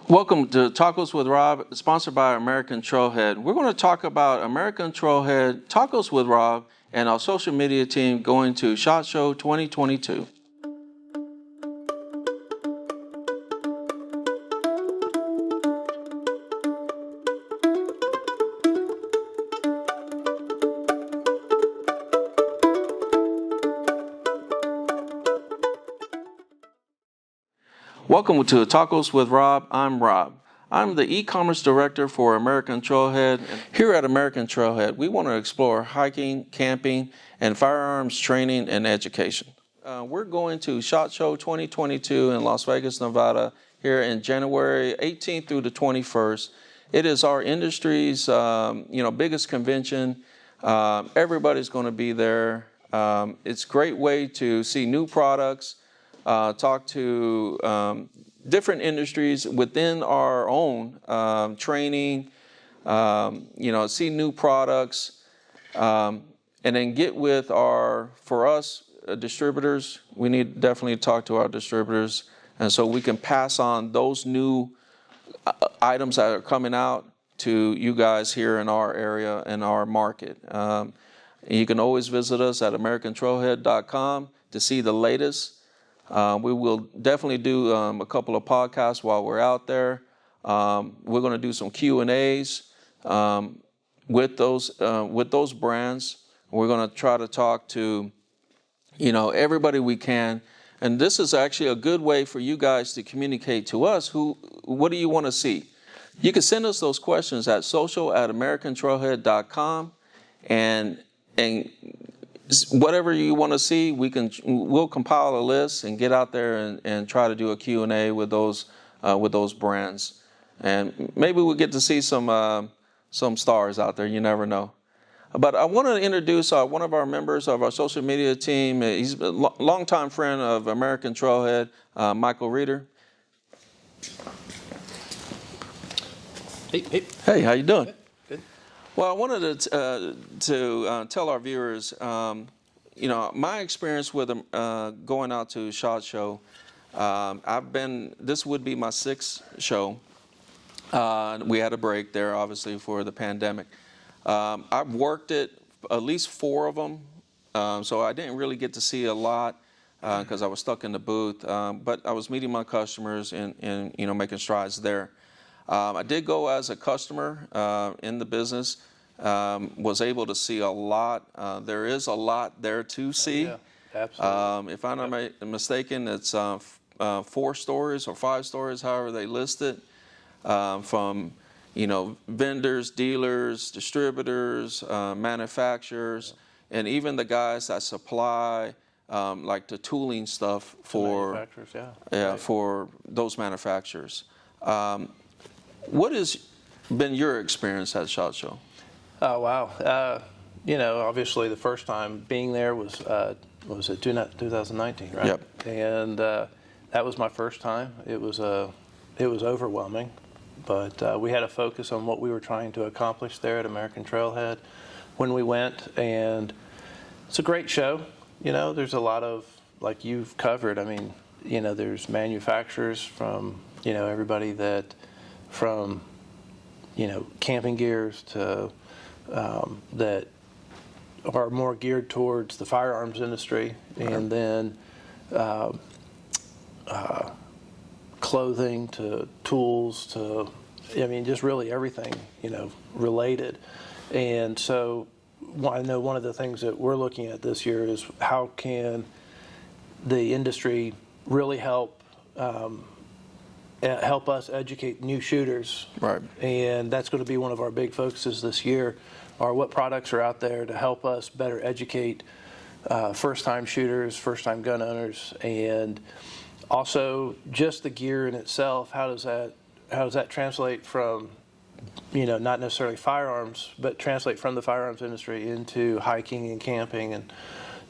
Welcome to Tacos with Rob, sponsored by American Trailhead. We're going to talk about American Trailhead, Tacos with Rob, and our social media team going to SHOT Show 2022. Welcome to Tacos with Rob. I'm Rob. I'm the e-commerce director for American Trailhead. Here at American Trailhead, we want to explore hiking, camping, and firearms training and education. We're going to SHOT Show 2022 in Las Vegas, Nevada, here in January 18th through the 21st. It is our industry's biggest convention. Everybody's going to be there. It's a great way to see new products. Talk to different industries within our own training, see new products, and then get with for us, distributors. We need definitely to talk to our distributors, and so we can pass on those new items that are coming out to you guys here in our area, in our market. You can always visit us at AmericanTrailhead.com to see the latest. We will definitely do a couple of podcasts while we're out there. We're going to do some Q&As with those brands. We're going to try to talk to, everybody we can. And this is actually a good way for you guys to communicate to us. What do you want to see? You can send us those questions at social@AmericanTrailhead.com, and whatever you want to see, we'll compile a list and get out there and try to do a Q&A with those brands, and maybe we'll get to see some stars out there. You never know. But I want to introduce one of our members of our social media team. He's a longtime friend of American Trailhead, Michael Reeder. Hey, how you doing? Good. Well, I wanted to tell our viewers, my experience with going out to SHOT Show. This would be my sixth show. We had a break there, obviously, for the pandemic. I've worked at least 4 of them, so I didn't really get to see a lot because I was stuck in the booth. But I was meeting my customers and making strides there. I did go as a customer in the business. Was able to see a lot. There is a lot there to see. Yeah, absolutely. If I'm not mistaken, it's 4 stories or 5 stories, however they list it, from vendors, dealers, distributors, manufacturers, and even the guys that supply like the tooling stuff for manufacturers. Right. For those manufacturers. What has been your experience at SHOT Show? Oh, wow. Obviously the first time being there was it 2019, right? Yep. And that was my first time. It was overwhelming, but we had a focus on what we were trying to accomplish there at American Trailhead when we went, and it's a great show. There's a lot of, like you've covered, there's manufacturers from, everybody from camping gears to that are more geared towards the firearms industry, and then clothing to tools to, just really everything, related. And so I know one of the things that we're looking at this year is how can the industry really help us educate new shooters. Right. And that's going to be one of our big focuses this year, are what products are out there to help us better educate first-time shooters, first-time gun owners, and also just the gear in itself. How does that translate from, not necessarily firearms, but translate from the firearms industry into hiking and camping and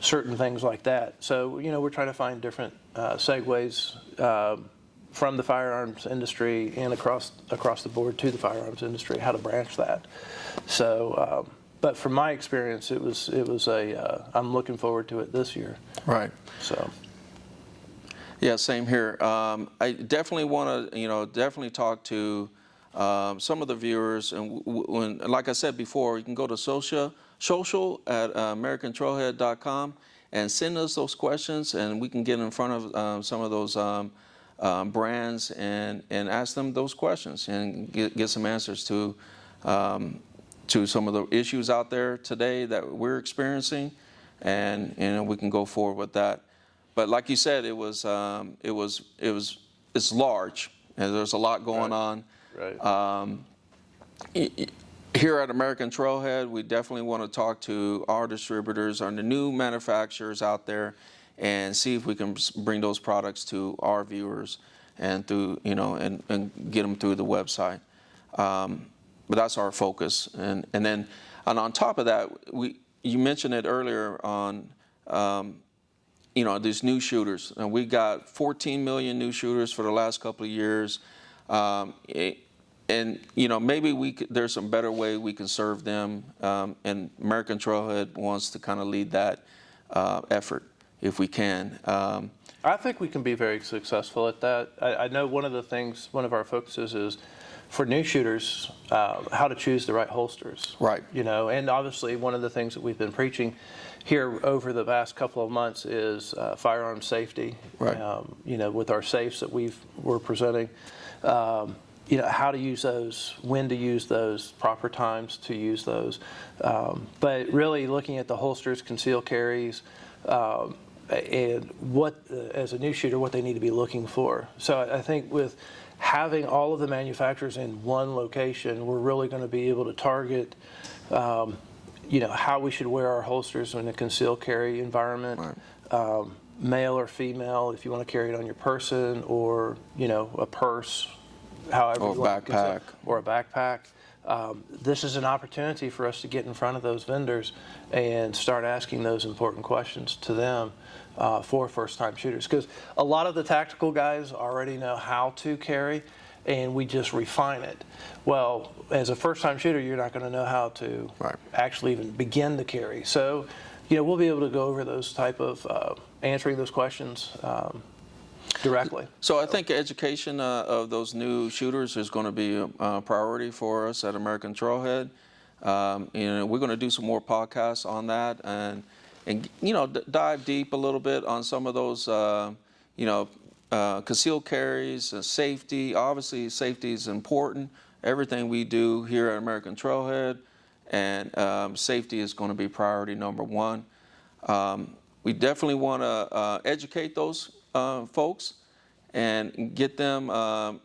certain things like that. So, we're trying to find different segues from the firearms industry and across the board to the firearms industry, how to branch that. So, but from my experience, it was I'm looking forward to it this year. Right. So. Yeah, same here. I definitely want to, definitely talk to some of the viewers. And when, like I said before, you can go to social at AmericanTrailhead.com and send us those questions, and we can get in front of some of those brands and ask them those questions and get some answers to some of the issues out there today that we're experiencing, and we can go forward with that. But like you said, it's large, and there's a lot going on. Right. Here at American Trailhead, we definitely want to talk to our distributors, the new manufacturers out there, and see if we can bring those products to our viewers and through, and get them through the website. But that's our focus. And on top of that, you mentioned it earlier on, these new shooters. And we got 14 million new shooters for the last couple of years. And maybe there's some better way we can serve them. And American Trailhead wants to kind of lead that effort if we can. I think we can be very successful at that. I know one of our focuses is for new shooters, how to choose the right holsters. Right. And obviously one of the things that we've been preaching here over the past couple of months is firearm safety. Right. With our safes that we're presenting, how to use those, when to use those, proper times to use those. But really looking at the holsters, concealed carries, and what, as a new shooter, what they need to be looking for. So I think with having all of the manufacturers in one location, we're really going to be able to target, how we should wear our holsters in a concealed carry environment, right. Male or female, if you want to carry it on your person, or a purse, however or you want to backpack, or a backpack. This is an opportunity for us to get in front of those vendors and start asking those important questions to them for first-time shooters. Because a lot of the tactical guys already know how to carry, and we just refine it. Well, as a first-time shooter, you're not going to know how to right. actually even begin to carry. So, we'll be able to go over those type of answering those questions directly. So I think education of those new shooters is going to be a priority for us at American Trailhead. We're going to do some more podcasts on that and dive deep a little bit on some of those, concealed carries, safety. Obviously, safety is important. Everything we do here at American Trailhead, and safety is going to be priority number one. We definitely want to educate those folks and get them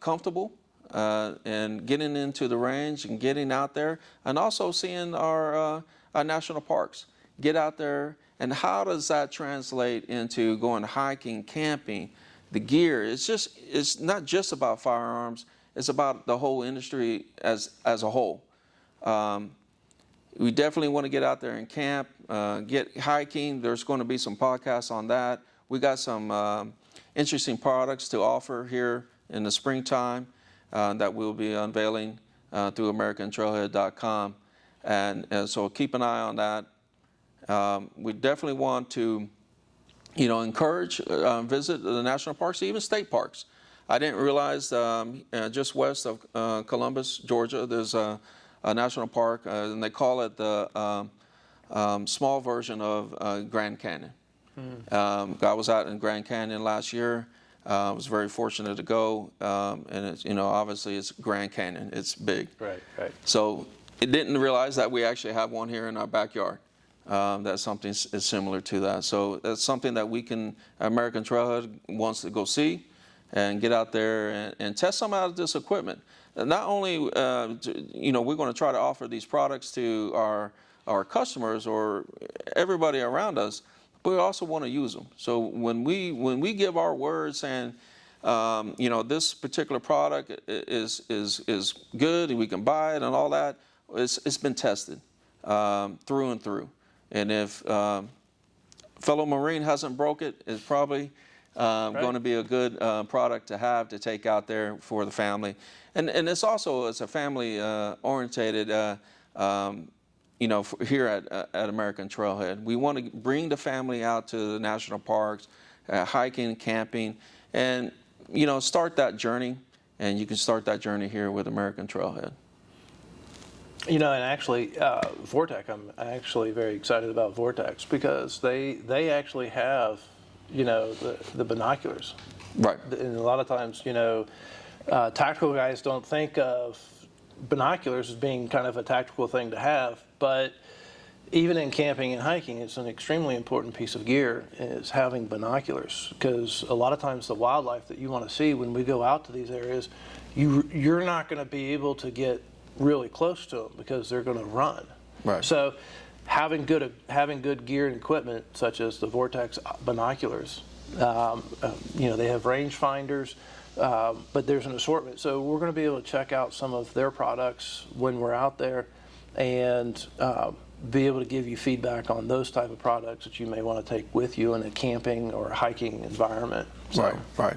comfortable and getting into the range and getting out there, and also seeing our national parks. Get out there, and how does that translate into going hiking, camping, the gear? It's not just about firearms. It's about the whole industry as a whole. We definitely want to get out there and camp, get hiking. There's going to be some podcasts on that. We got some interesting products to offer here in the springtime that we'll be unveiling through AmericanTrailhead.com. And so keep an eye on that. We definitely want to, encourage, visit the national parks, even state parks. I didn't realize just west of Columbus, Georgia, there's a national park, and they call it the small version of Grand Canyon. I was out in Grand Canyon last year. I was very fortunate to go, and it's, obviously it's Grand Canyon. It's big. Right. So it didn't realize that we actually have one here in our backyard. That's something is similar to that. So that's something that American Trailhead wants to go see and get out there and test some out of this equipment. And not only, we're going to try to offer these products to our customers or everybody around us, but we also want to use them. So when we give our word saying, this particular product is good and we can buy it and all that, it's been tested through and through. And if fellow Marine hasn't broke it, it's probably going to be a good product to have to take out there for the family. And it's also, it's a family orientated, here at American Trailhead. We want to bring the family out to the national parks, hiking, camping, and start that journey. And you can start that journey here with American Trailhead. And actually, Vortex, I'm actually very excited about Vortex because they actually have, the binoculars. Right. And a lot of times, tactical guys don't think of binoculars as being kind of a tactical thing to have, but even in camping and hiking, it's an extremely important piece of gear is having binoculars, because a lot of times the wildlife that you want to see when we go out to these areas, you're not going to be able to get really close to them because they're going to run. Right. So having good gear and equipment such as the Vortex binoculars, they have range finders, but there's an assortment. So we're going to be able to check out some of their products when we're out there and be able to give you feedback on those type of products that you may want to take with you in a camping or hiking environment. So. Right.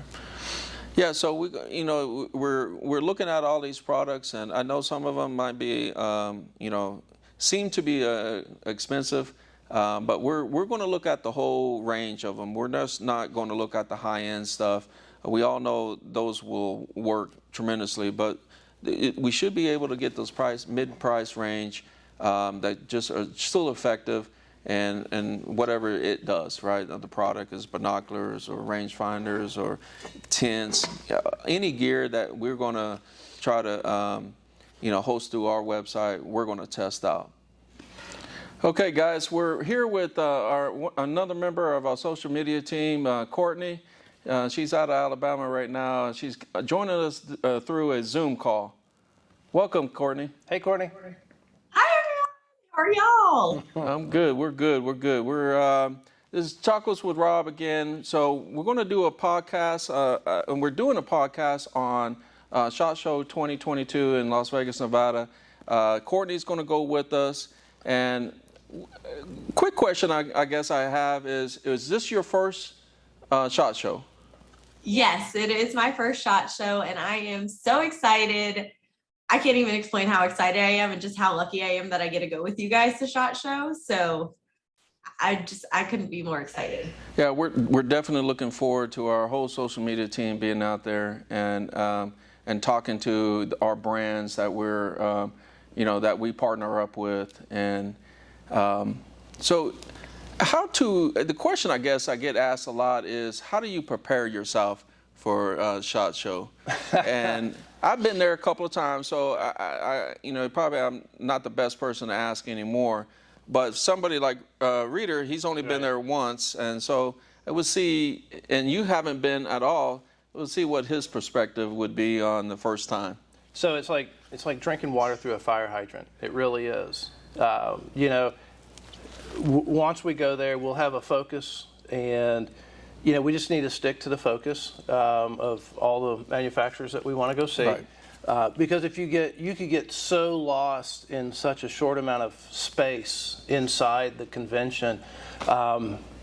Yeah, so we're looking at all these products, and I know some of them might be, seem to be expensive, but we're going to look at the whole range of them. We're just not going to look at the high-end stuff. We all know those will work tremendously, but we should be able to get those mid-price range that just are still effective. And whatever it does, right? The product is binoculars or rangefinders or tents, any gear that we're going to try to, host through our website, we're going to test out. Okay, guys, we're here with another member of our social media team, Courtney. She's out of Alabama right now. She's joining us through a Zoom call. Welcome, Courtney. Hey, Courtney. How are y'all? I'm good. We're good. This is Chocolates with Rob again. So we're going to do a podcast, and we're doing a podcast on SHOT Show 2022 in Las Vegas, Nevada. Courtney's going to go with us. And quick question I guess I have is this your first SHOT Show? Yes, it is my first SHOT Show, and I am so excited. I can't even explain how excited I am and just how lucky I am that I get to go with you guys to SHOT Show. So I couldn't be more excited. Yeah, we're definitely looking forward to our whole social media team being out there and talking to our brands that we're that we partner up with. And so the question I guess I get asked a lot is, how do you prepare yourself for SHOT Show? And I've been there a couple of times, so I probably I'm not the best person to ask anymore. But somebody like Reader, he's only been there once, and so I would see, and you haven't been at all. We'll see what his perspective would be on the first time. So it's like drinking water through a fire hydrant. It really is. Once we go there, we'll have a focus, and we just need to stick to the focus of all the manufacturers that we want to go see. Right. Because if you could get so lost in such a short amount of space inside the convention.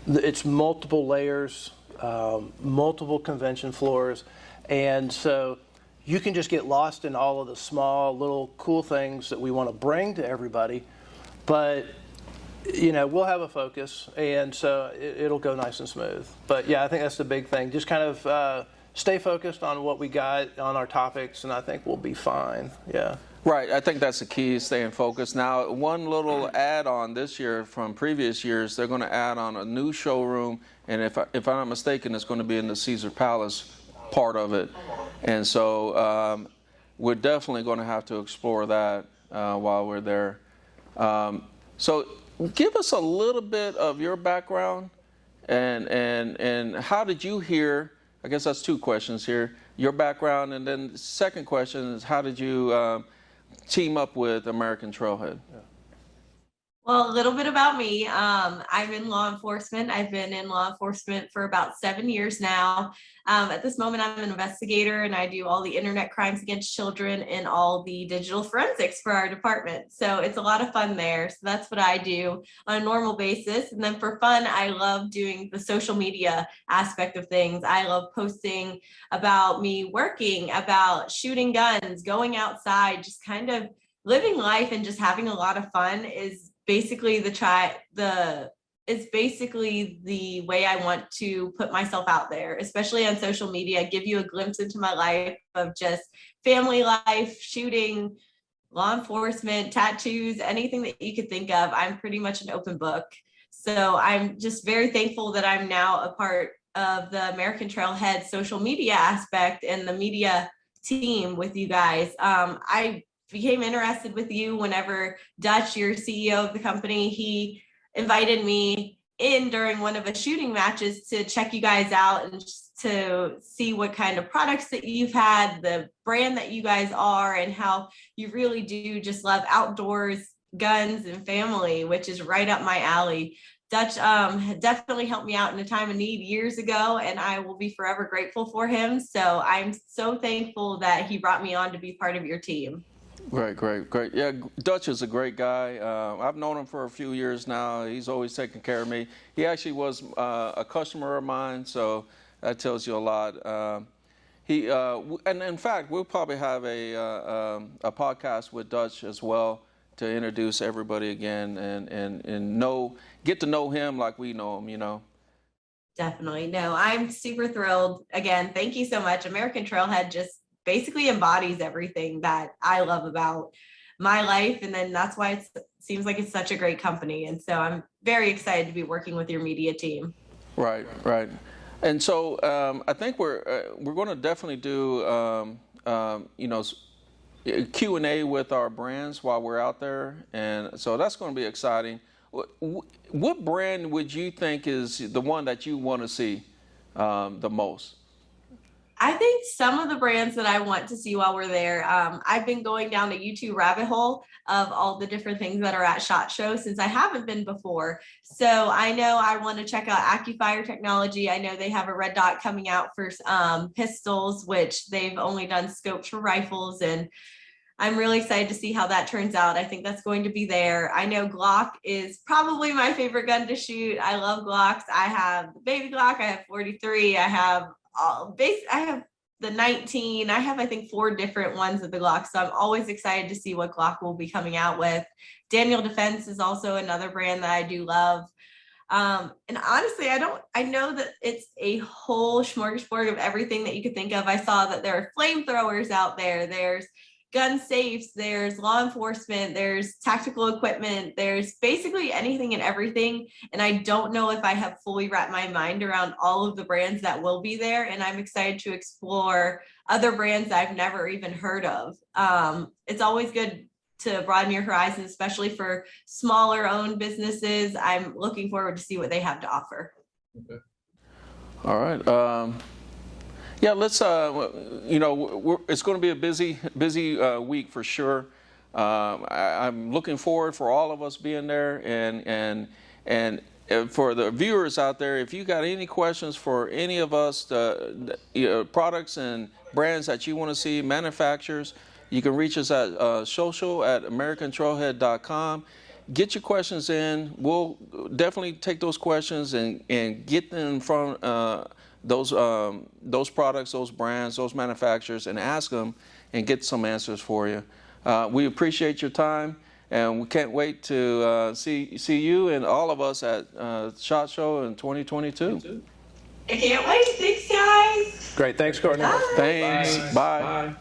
It's multiple layers, multiple convention floors, and so you can just get lost in all of the small little cool things that we want to bring to everybody. But we'll have a focus, and so it'll go nice and smooth. But yeah, I think that's the big thing. Just kind of stay focused on what we got on our topics, and I think we'll be fine. Yeah. Right. I think that's the key, staying focused. Now, one little add-on this year from previous years, they're going to add on a new showroom, and if I'm not mistaken, it's going to be in the Caesar Palace part of it. And so we're definitely going to have to explore that while we're there. So give us a little bit of your background and how did you hear, I guess that's two questions here, your background, and then the second question is how did you team up with American Trailhead? Yeah. Well, a little bit about me. I'm in law enforcement. I've been in law enforcement for about 7 years now. At this moment, I'm an investigator, and I do all the internet crimes against children and all the digital forensics for our department. So it's a lot of fun there. So that's what I do on a normal basis. And then for fun, I love doing the social media aspect of things. I love posting about me working, about shooting guns, going outside, just kind of living life and just having a lot of fun is basically the is basically the way I want to put myself out there, especially on social media, give you a glimpse into my life of just family life, shooting, law enforcement, tattoos, anything that you could think of. I'm pretty much an open book. So I'm just very thankful that I'm now a part of the American Trailhead social media aspect and the media team with you guys. I became interested with you whenever Dutch, your CEO of the company, he invited me in during one of the shooting matches to check you guys out and to see what kind of products that you've had, the brand that you guys are, and how you really do just love outdoors, guns, and family, which is right up my alley. Dutch definitely helped me out in a time of need years ago, and I will be forever grateful for him. So I'm so thankful that he brought me on to be part of your team. Great. Yeah, Dutch is a great guy. I've known him for a few years now. He's always taken care of me. He actually was a customer of mine, so that tells you a lot. And in fact, we'll probably have a podcast with Dutch as well to introduce everybody again and get to know him like we know him, you know. Definitely. No, I'm super thrilled. Again, thank you so much. American Trailhead just basically embodies everything that I love about my life. And then that's why it seems like it's such a great company. And so I'm very excited to be working with your media team. Right. And so I think we're going to definitely do Q&A with our brands while we're out there, and so that's going to be exciting. What brand would you think is the one that you want to see the most? I think some of the brands that I want to see while we're there, I've been going down a YouTube rabbit hole of all the different things that are at SHOT Show since I haven't been before. So I know I want to check out AccuFire technology. I know they have a red dot coming out for pistols, which they've only done scopes for rifles. And I'm really excited to see how that turns out. I think that's going to be there. I know Glock is probably my favorite gun to shoot. I love Glocks. I have the baby Glock. I have 43. I have the 19. I have, I think, 4 different ones of the Glock. So I'm always excited to see what Glock will be coming out with. Daniel Defense is also another brand that I do love. And honestly, I know that it's a whole smorgasbord of everything that you could think of. I saw that there are flamethrowers out there. There's gun safes, there's law enforcement, there's tactical equipment, there's basically anything and everything. And I don't know if I have fully wrapped my mind around all of the brands that will be there. And I'm excited to explore other brands I've never even heard of. It's always good to broaden your horizons, especially for smaller owned businesses. I'm looking forward to see what they have to offer. Okay. All right. Yeah, let's, it's going to be a busy week for sure. I'm looking forward for all of us being there. And for the viewers out there, if you got any questions for any of us, the products and brands that you want to see, manufacturers, you can reach us at social@americantrailhead.com. Get your questions in. We'll definitely take those questions and get them in front those products, those brands, those manufacturers, and ask them and get some answers for you. We appreciate your time, and we can't wait to see you and all of us at SHOT Show in 2022. I can't wait. Thanks, guys. Great. Thanks, Courtney. Bye. Thanks. Bye.